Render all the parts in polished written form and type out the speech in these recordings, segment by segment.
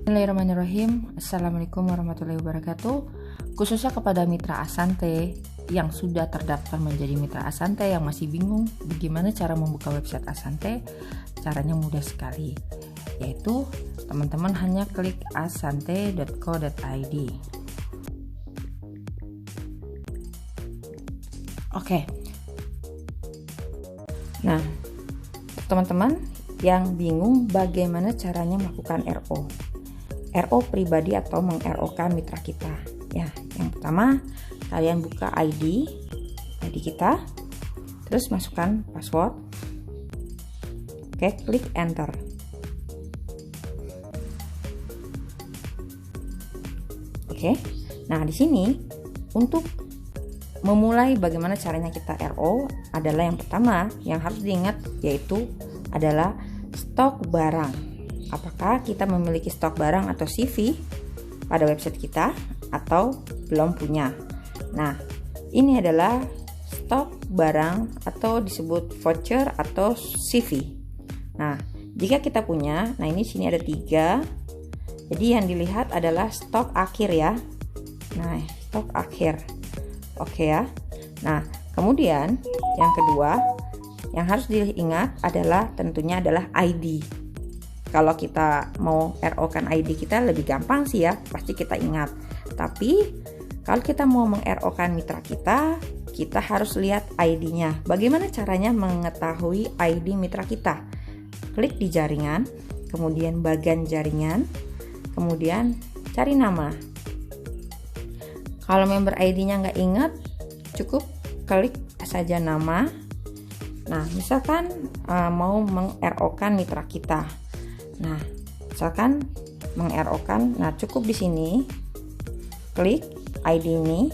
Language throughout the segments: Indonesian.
Bismillahirrahmanirrahim. Assalamualaikum warahmatullahi wabarakatuh. Khususnya kepada mitra Asante yang sudah terdaftar menjadi mitra Asante yang masih bingung bagaimana cara membuka website Asante, caranya mudah sekali, yaitu teman-teman hanya klik asante.co.id. Oke. Nah, teman-teman yang bingung bagaimana caranya melakukan RO pribadi atau meng-RO-kan mitra kita. Ya, yang pertama kalian buka ID kita, terus masukkan password. Oke, klik enter. Oke. Nah, di sini untuk memulai bagaimana caranya kita RO adalah yang pertama yang harus diingat yaitu adalah stok barang. Apakah kita memiliki stok barang atau CV pada website kita atau belum punya. Nah, ini adalah stok barang atau disebut voucher atau CV. Nah, jika kita punya, nah ini sini ada 3. Jadi yang dilihat adalah stok akhir ya. Nah, stok akhir. Oke ya. Nah, kemudian yang kedua yang harus diingat adalah tentunya adalah ID. Kalau kita mau RO-kan ID kita lebih gampang sih ya, pasti kita ingat. Tapi kalau kita mau meng-RO-kan mitra kita, kita harus lihat ID-nya. Bagaimana caranya mengetahui ID mitra kita? Klik di jaringan, kemudian bagian jaringan, kemudian cari nama. Kalau member ID-nya nggak ingat, cukup klik saja nama. Nah, misalkan mau meng-RO-kan mitra kita. Nah, misalkan meng-RO-kan, nah cukup di sini klik ID ini.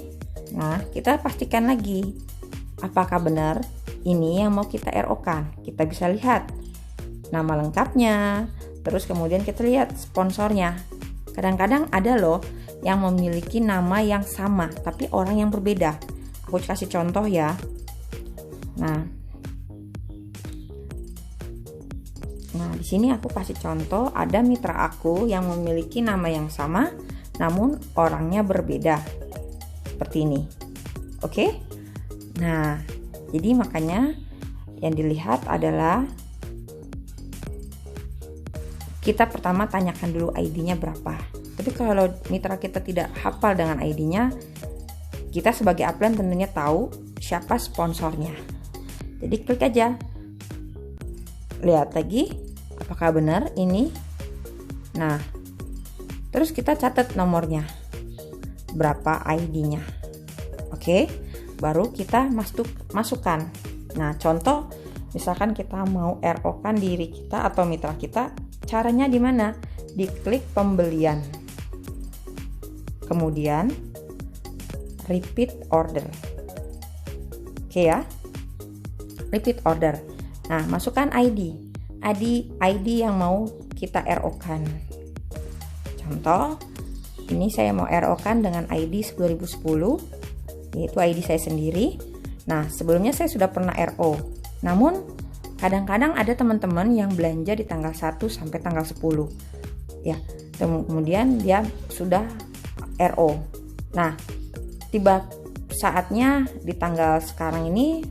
Nah, kita pastikan lagi apakah benar ini yang mau kita RO-kan. Kita bisa lihat nama lengkapnya, terus kemudian kita lihat sponsornya. Kadang-kadang ada loh yang memiliki nama yang sama tapi orang yang berbeda. Aku kasih contoh ya. Nah, di sini aku kasih contoh ada mitra aku yang memiliki nama yang sama namun orangnya berbeda. Seperti ini. Oke? Nah, jadi makanya yang dilihat adalah kita pertama tanyakan dulu ID-nya berapa. Tapi kalau mitra kita tidak hafal dengan ID-nya, kita sebagai upline tentunya tahu siapa sponsornya. Jadi klik aja. Lihat lagi apakah benar ini. Nah, terus kita catat nomornya. Berapa ID-nya. Oke, baru kita masukkan. Nah, contoh misalkan kita mau RO-kan diri kita atau mitra kita, caranya di mana? Diklik pembelian. Kemudian repeat order. Oke ya. Repeat order. Nah, masukkan ID yang mau kita RO-kan. Contoh, ini saya mau RO-kan dengan ID 2010, yaitu ID saya sendiri. Nah, sebelumnya saya sudah pernah RO. Namun, kadang-kadang ada teman-teman yang belanja di tanggal 1 sampai tanggal 10. Ya, kemudian dia sudah RO. Nah, tiba saatnya di tanggal sekarang ini,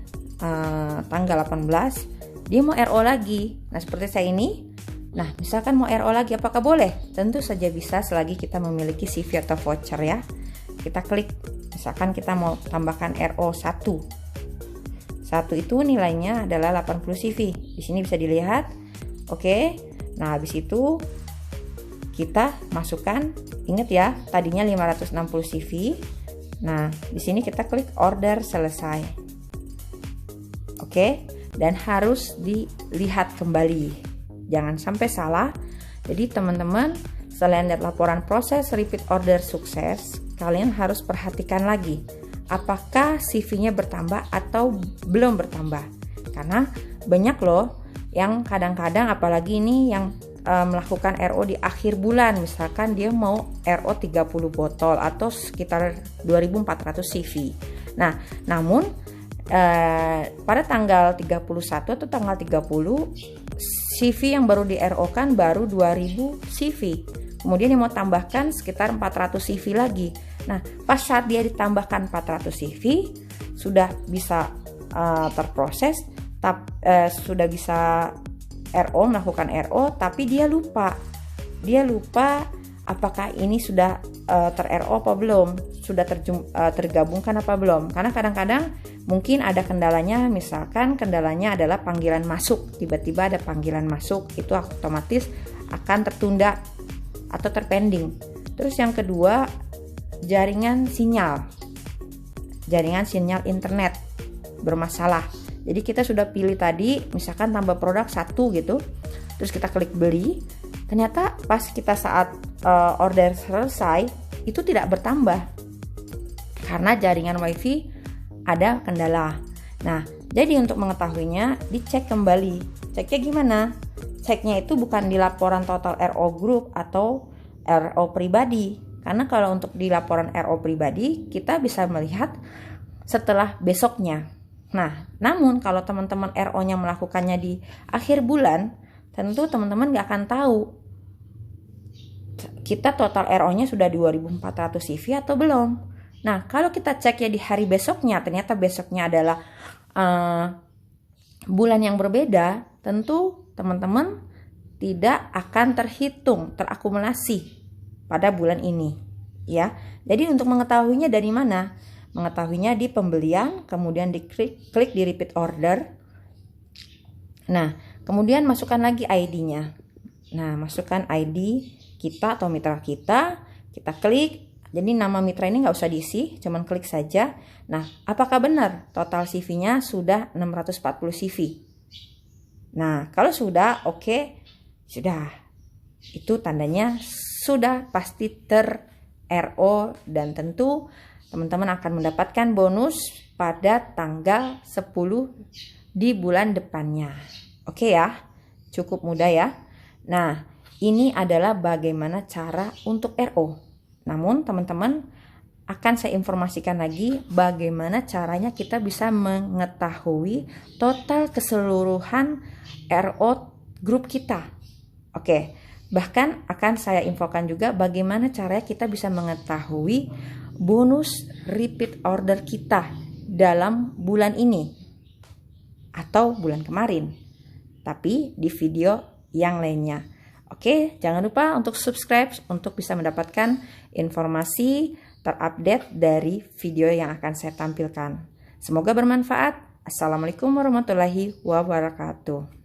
tanggal 18, dia mau RO lagi. Nah, seperti saya ini. Nah, misalkan mau RO lagi, apakah boleh? Tentu saja bisa selagi kita memiliki CV atau voucher ya. Kita klik, misalkan kita mau tambahkan RO 1. 1 itu nilainya adalah 80 CV. Di sini bisa dilihat. Oke. Nah, habis itu kita masukkan, ingat ya, tadinya 560 CV. Nah, di sini kita klik order selesai. Oke, dan harus dilihat kembali. Jangan sampai salah. Jadi teman-teman, selain lihat laporan proses repeat order sukses, kalian harus perhatikan lagi apakah CV-nya bertambah atau belum bertambah. Karena banyak loh yang kadang-kadang, apalagi ini yang melakukan RO di akhir bulan, misalkan dia mau RO 30 botol atau sekitar 2400 CV. Nah, namun pada tanggal 31 atau tanggal 30 CV yang baru di RO kan baru 2000 CV. Kemudian dia mau tambahkan sekitar 400 CV lagi. Nah, pas saat dia ditambahkan 400 CV, sudah bisa terproses, sudah bisa RO, melakukan RO, tapi dia lupa apakah ini sudah ter-RO apa belum, sudah tergabungkan apa belum. Karena kadang-kadang mungkin ada kendalanya, misalkan kendalanya adalah panggilan masuk, tiba-tiba ada panggilan masuk, itu otomatis akan tertunda atau terpending. Terus yang kedua, jaringan sinyal internet bermasalah. Jadi kita sudah pilih tadi, misalkan tambah produk 1 gitu, terus kita klik beli, ternyata pas kita saat order selesai itu tidak bertambah karena jaringan WiFi ada kendala. Nah, jadi untuk mengetahuinya dicek kembali. Ceknya gimana? Ceknya itu bukan di laporan total RO group atau RO pribadi. Karena kalau untuk di laporan RO pribadi kita bisa melihat setelah besoknya. Nah, namun kalau teman-teman RO-nya melakukannya di akhir bulan, tentu teman-teman gak akan tahu kita total RO-nya sudah 2.400 CV atau belum. Nah, kalau kita cek ya di hari besoknya, ternyata besoknya adalah bulan yang berbeda, tentu teman-teman tidak akan terakumulasi pada bulan ini, ya. Jadi untuk mengetahuinya dari mana? Mengetahuinya di pembelian, kemudian klik di repeat order. Nah, kemudian masukkan lagi ID-nya. Nah, masukkan ID kita atau mitra kita klik. Jadi nama mitra ini nggak usah diisi, cuman klik saja. Nah, apakah benar total CV-nya sudah 640 CV? Nah, kalau sudah, oke, sudah. Itu tandanya sudah pasti ter-RO dan tentu teman-teman akan mendapatkan bonus pada tanggal 10 di bulan depannya. Oke ya, cukup mudah ya. Nah, ini adalah bagaimana cara untuk RO. Namun teman-teman akan saya informasikan lagi bagaimana caranya kita bisa mengetahui total keseluruhan RO grup kita. Oke, bahkan akan saya infokan juga bagaimana caranya kita bisa mengetahui bonus repeat order kita dalam bulan ini atau bulan kemarin, tapi di video yang lainnya. Oke, jangan lupa untuk subscribe untuk bisa mendapatkan informasi terupdate dari video yang akan saya tampilkan. Semoga bermanfaat. Assalamualaikum warahmatullahi wabarakatuh.